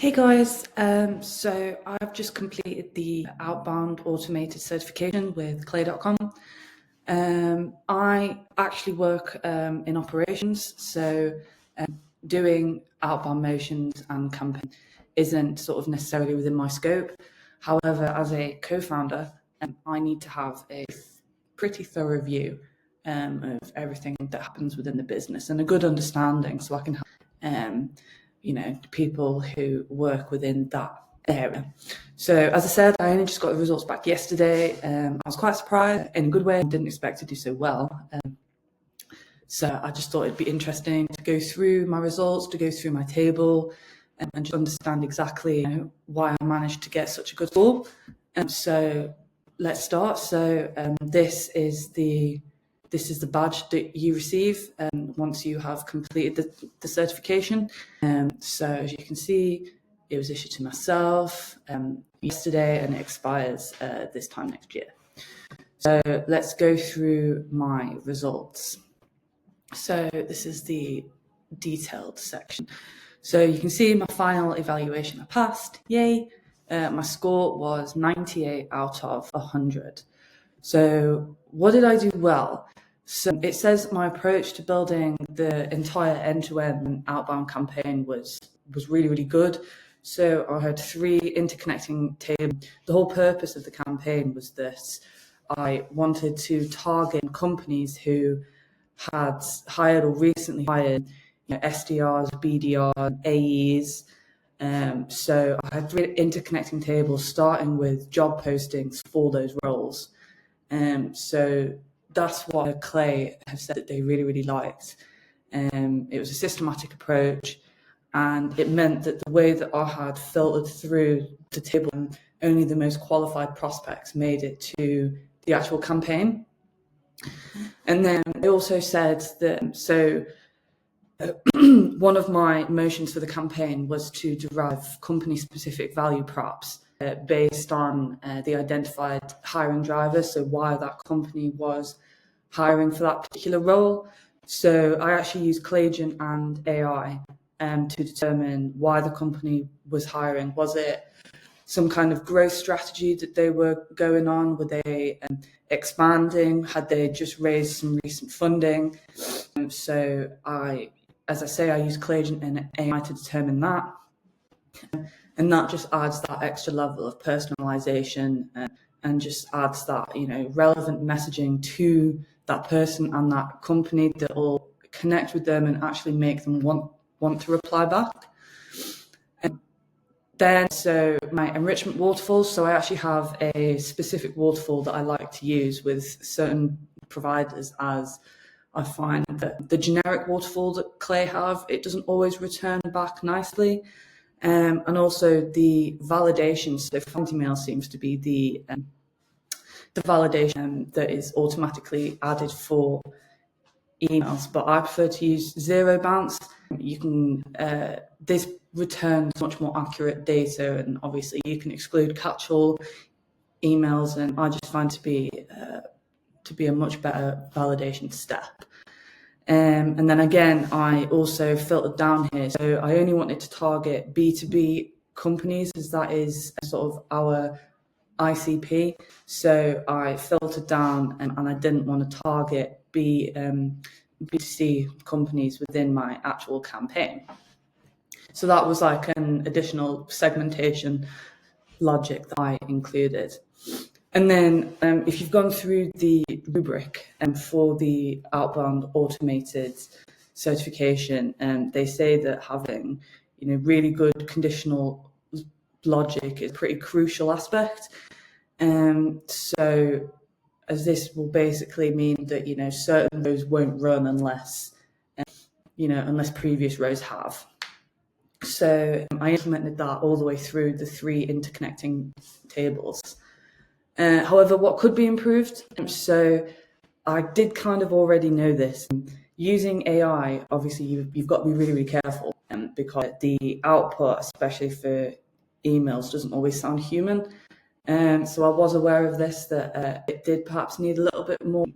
Hey guys, so I've just completed the Outbound Automated Certification with Clay.com. I actually work in operations, so doing outbound motions and campaign isn't sort of necessarily within my scope. However, as a co-founder, I need to have a pretty thorough view of everything that happens within the business and a good understanding so I can help people who work within that area. So as I said, I only just got the results back yesterday. I was quite surprised in a good way. I didn't expect to do so well. So I just thought it'd be interesting to go through my results, to go through my table, and just understand exactly why I managed to get such a good score. So let's start. So this is the badge that you receive once you have completed the certification. So as you can see, it was issued to myself yesterday and it expires this time next year. So let's go through my results. So this is the detailed section. So you can see my final evaluation, I passed, yay. My score was 98 out of 100. So what did I do well? So it says my approach to building the entire end-to-end outbound campaign was really, really good. So I had 3 interconnecting tables. The whole purpose of the campaign was this. I wanted to target companies who had hired or recently hired SDRs, BDRs, AEs. So I had 3 interconnecting tables starting with job postings for those roles. So that's what Clay have said that they really, really liked. It was a systematic approach, and it meant that the way that I had filtered through the table, only the most qualified prospects made it to the actual campaign. And then they also said that, one of my motions for the campaign was to derive company-specific value props based on the identified hiring drivers, so why that company was hiring for that particular role. So I actually used Claygen and AI to determine why the company was hiring. Was it some kind of growth strategy that they were going on? Were they expanding? Had they just raised some recent funding? So I use Claygen and AI to determine that. And that just adds that extra level of personalization and just adds that, relevant messaging to that person and that company that will connect with them and actually make them want to reply back. And then, so my enrichment waterfalls, so I actually have a specific waterfall that I like to use with certain providers, as I find that the generic waterfall that Clay have, it doesn't always return back nicely. And also the validation, so email seems to be the validation that is automatically added for emails, but I prefer to use zero bounce. You can this returns much more accurate data, and obviously you can exclude catch-all emails, and I just find to be a much better validation step. And then again, I also filtered down here. So I only wanted to target B2B companies, as that is sort of our ICP. So I filtered down and I didn't want to target B2C companies within my actual campaign. So that was like an additional segmentation logic that I included. And then if you've gone through the rubric for the Outbound Automated Certification, they say that having really good conditional logic is a pretty crucial aspect. So as this will basically mean that certain rows won't run unless unless previous rows have. So I implemented that all the way through the 3 interconnecting tables. However, what could be improved? So I did kind of already know this. Using AI, obviously, you've got to be really, really careful because the output, especially for emails, doesn't always sound human. So I was aware of this, that it did perhaps need a little bit more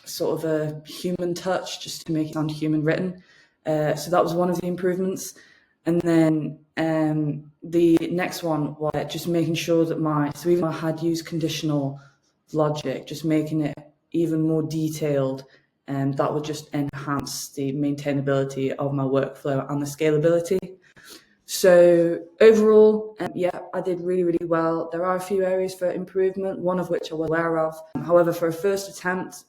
sort of a human touch just to make it sound human written. So that was one of the improvements. And then the next one was just making sure that so even though I had used conditional logic, just making it even more detailed, and that would just enhance the maintainability of my workflow and the scalability. So overall, I did really, really well. There are a few areas for improvement, one of which I was aware of. However, for a first attempt,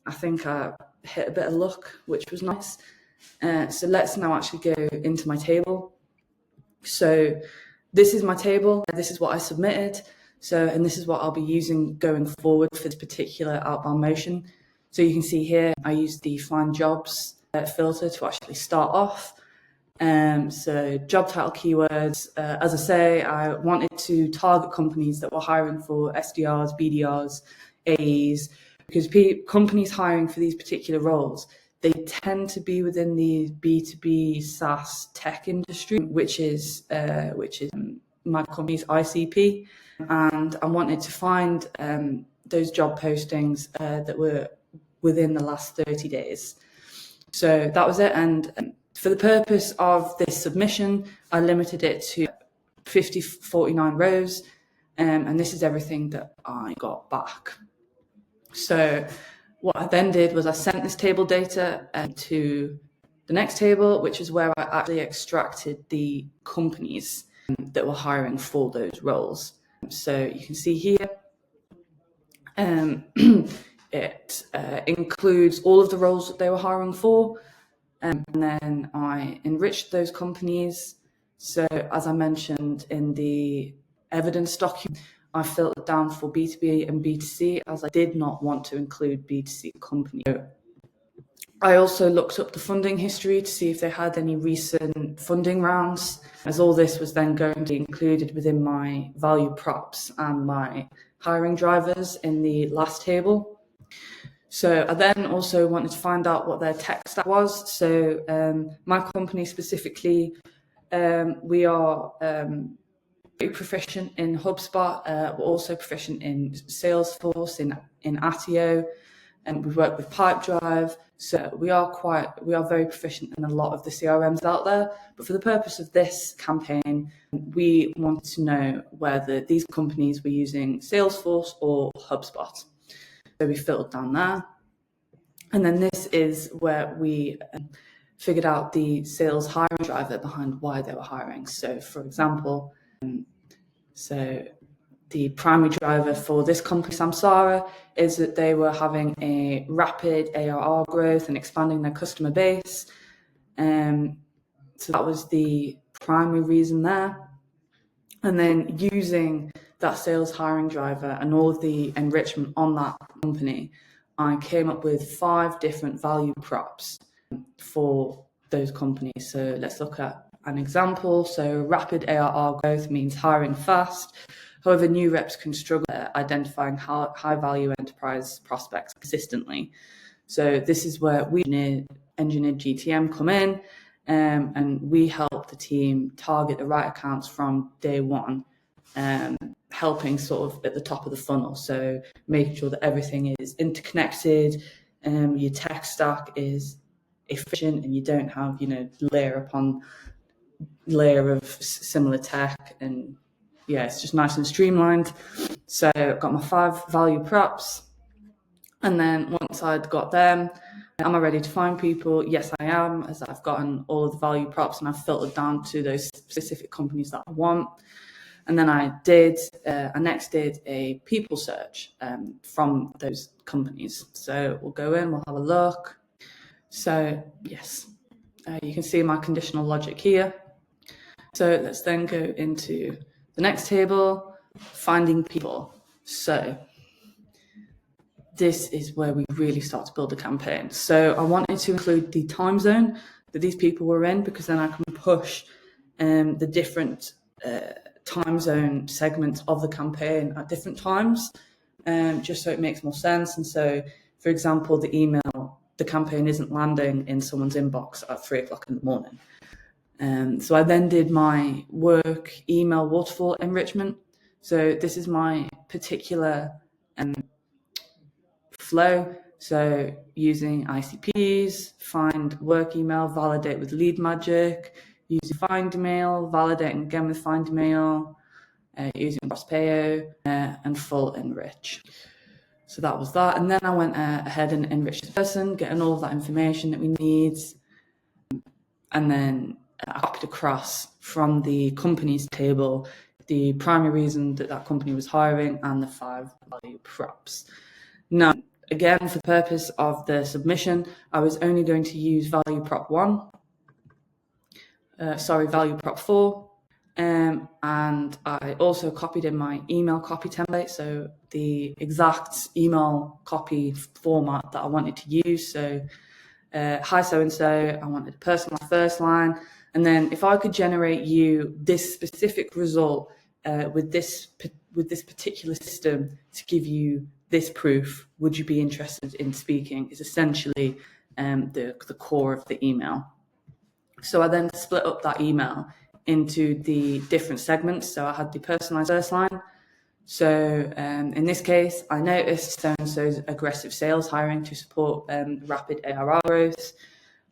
I think I hit a bit of luck, which was nice. So let's now actually go into my table. So this is my table. This is what I submitted. And this is what I'll be using going forward for this particular outbound motion. So you can see here, I used the find jobs filter to actually start off. So job title keywords, as I say, I wanted to target companies that were hiring for SDRs, BDRs, AEs, because companies hiring for these particular roles, they tend to be within the B2B SaaS tech industry, which is my company's ICP. And I wanted to find those job postings that were within the last 30 days. So that was it. And for the purpose of this submission, I limited it to 49 rows. And this is everything that I got back. So what I then did was I sent this table data to the next table, which is where I actually extracted the companies that were hiring for those roles. So you can see here, it includes all of the roles that they were hiring for. And then I enriched those companies. So as I mentioned in the evidence document, I filtered down for B2B and B2C, as I did not want to include B2C companies. I also looked up the funding history to see if they had any recent funding rounds, as all this was then going to be included within my value props and my hiring drivers in the last table. So I then also wanted to find out what their tech stack was. So my company specifically, we are pretty proficient in HubSpot. We're also proficient in Salesforce, in Attio, and we work with Pipedrive. So we are very proficient in a lot of the CRMs out there. But for the purpose of this campaign, we wanted to know whether these companies were using Salesforce or HubSpot. So we filtered down there. And then this is where we figured out the sales hiring driver behind why they were hiring. So for example, so the primary driver for this company, Samsara, is that they were having a rapid ARR growth and expanding their customer base. So that was the primary reason there. And then using that sales hiring driver and all of the enrichment on that company, I came up with 5 different value props for those companies. So let's look at an example. So rapid ARR growth means hiring fast. However, new reps can struggle at identifying high value enterprise prospects consistently. So this is where we engineered GTM come in, and we help the team target the right accounts from day one, helping sort of at the top of the funnel. So making sure that everything is interconnected, your tech stack is efficient, and you don't have, layer upon layer of similar tech, and it's just nice and streamlined. So I've got my 5 value props, and then once I'd got them, am I ready to find people? Yes, I am, as I've gotten all of the value props and I've filtered down to those specific companies that I want. And then I next did a people search from those companies. So we'll go in, we'll have a look. So yes, you can see my conditional logic here. So let's then go into the next table, finding people. So this is where we really start to build a campaign. So I wanted to include the time zone that these people were in, because then I can push the different time zone segments of the campaign at different times, just so it makes more sense. And so, for example, the campaign isn't landing in someone's inbox at 3:00 in the morning. So I then did my work email waterfall enrichment. So this is my particular flow. So using ICPs, find work email, validate with lead magic, using find email, validating again with find email, using Prospeo, and full enrich. So that was that. And then I went ahead and enriched the person, getting all of that information that we need. And then I copied across from the company's table the primary reason that that company was hiring and the 5 value props. Now, again, for the purpose of the submission, I was only going to use value prop 4. And I also copied in my email copy template, so the exact email copy format that I wanted to use. So, hi so-and-so, I wanted a personalized first line. And then if I could generate you this specific result with this particular system to give you this proof, would you be interested in speaking, is essentially the core of the email. So I then split up that email into the different segments. So I had the personalized first line. So in this case, I noticed so-and-so's aggressive sales hiring to support rapid ARR growth.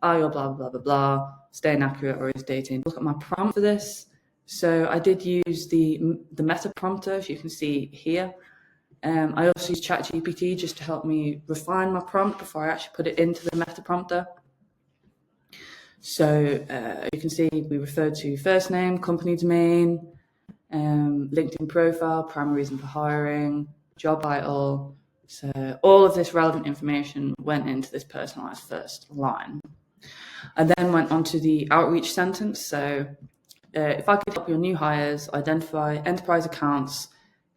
Are your blah, blah, blah, blah, staying accurate or is dating? Look at my prompt for this. So I did use the meta prompter, as you can see here. I also used ChatGPT just to help me refine my prompt before I actually put it into the meta prompter. So you can see we referred to first name, company domain, LinkedIn profile, primary reason for hiring, job title. So all of this relevant information went into this personalized first line. I then went on to the outreach sentence. So if I could help your new hires identify enterprise accounts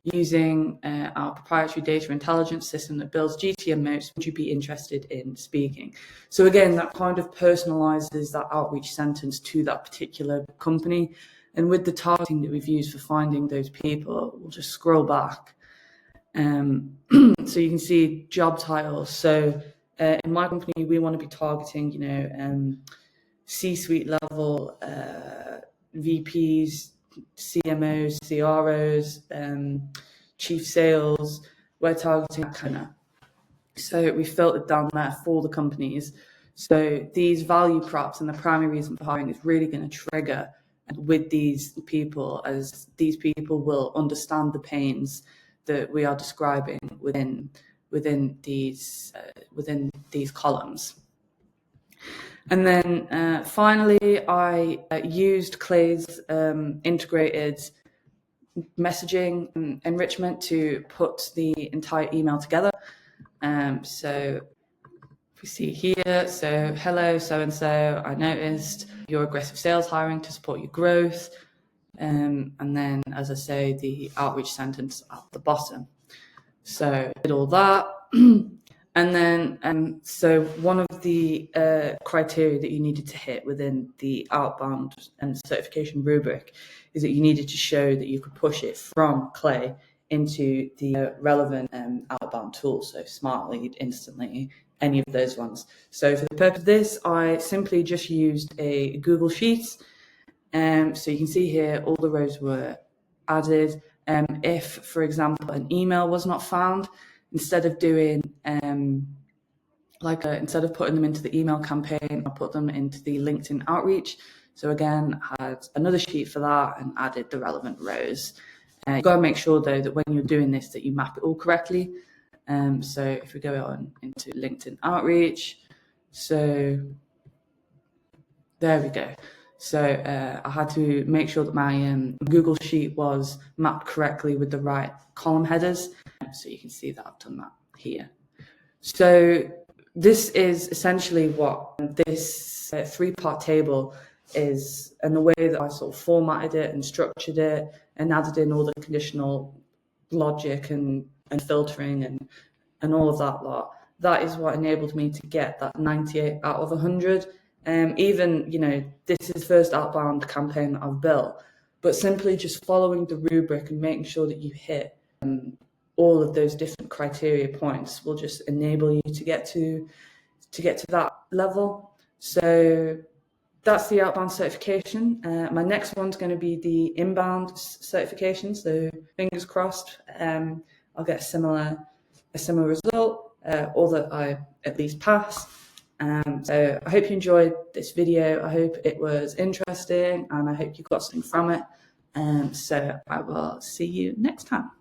using our proprietary data intelligence system that builds GTM moats, would you be interested in speaking? So again, that kind of personalizes that outreach sentence to that particular company. And with the targeting that we've used for finding those people, we'll just scroll back. So you can see job titles. So in my company, we want to be targeting, C-suite level VPs, CMOs, CROs, chief sales. We're targeting that kind of. So we filtered down there for the companies. So these value props and the primary reason for hiring is really going to trigger with these people, as these people will understand the pains that we are describing within these columns. And then finally, I used Clay's integrated messaging enrichment to put the entire email together. So if we see here, so hello, so-and-so, I noticed your aggressive sales hiring to support your growth. And then, as I say, the outreach sentence at the bottom. So I did all that. And then, so one of the criteria that you needed to hit within the outbound and certification rubric is that you needed to show that you could push it from Clay into the relevant outbound tools, so Smart Lead, Instantly, any of those ones. So for the purpose of this, I simply just used a Google Sheets. So you can see here, all the rows were added. If, for example, an email was not found, instead of doing instead of putting them into the email campaign, I put them into the LinkedIn outreach. So again, I had another sheet for that and added the relevant rows. You've got to make sure though that when you're doing this that you map it all correctly. So if we go on into LinkedIn outreach, so there we go. So I had to make sure that my Google Sheet was mapped correctly with the right column headers. So you can see that I've done that here. So this is essentially what this 3-part table is, and the way that I sort of formatted it and structured it and added in all the conditional logic and filtering and all of that lot. That is what enabled me to get that 98 out of 100. Even, this is the first outbound campaign that I've built, but simply just following the rubric and making sure that you hit all of those different criteria points will just enable you to get to that level. So that's the outbound certification. My next one's going to be the inbound certification. So fingers crossed, I'll get a similar result, or that I at least pass. So I hope you enjoyed this video. I hope it was interesting, and I hope you got something from it. So I will see you next time.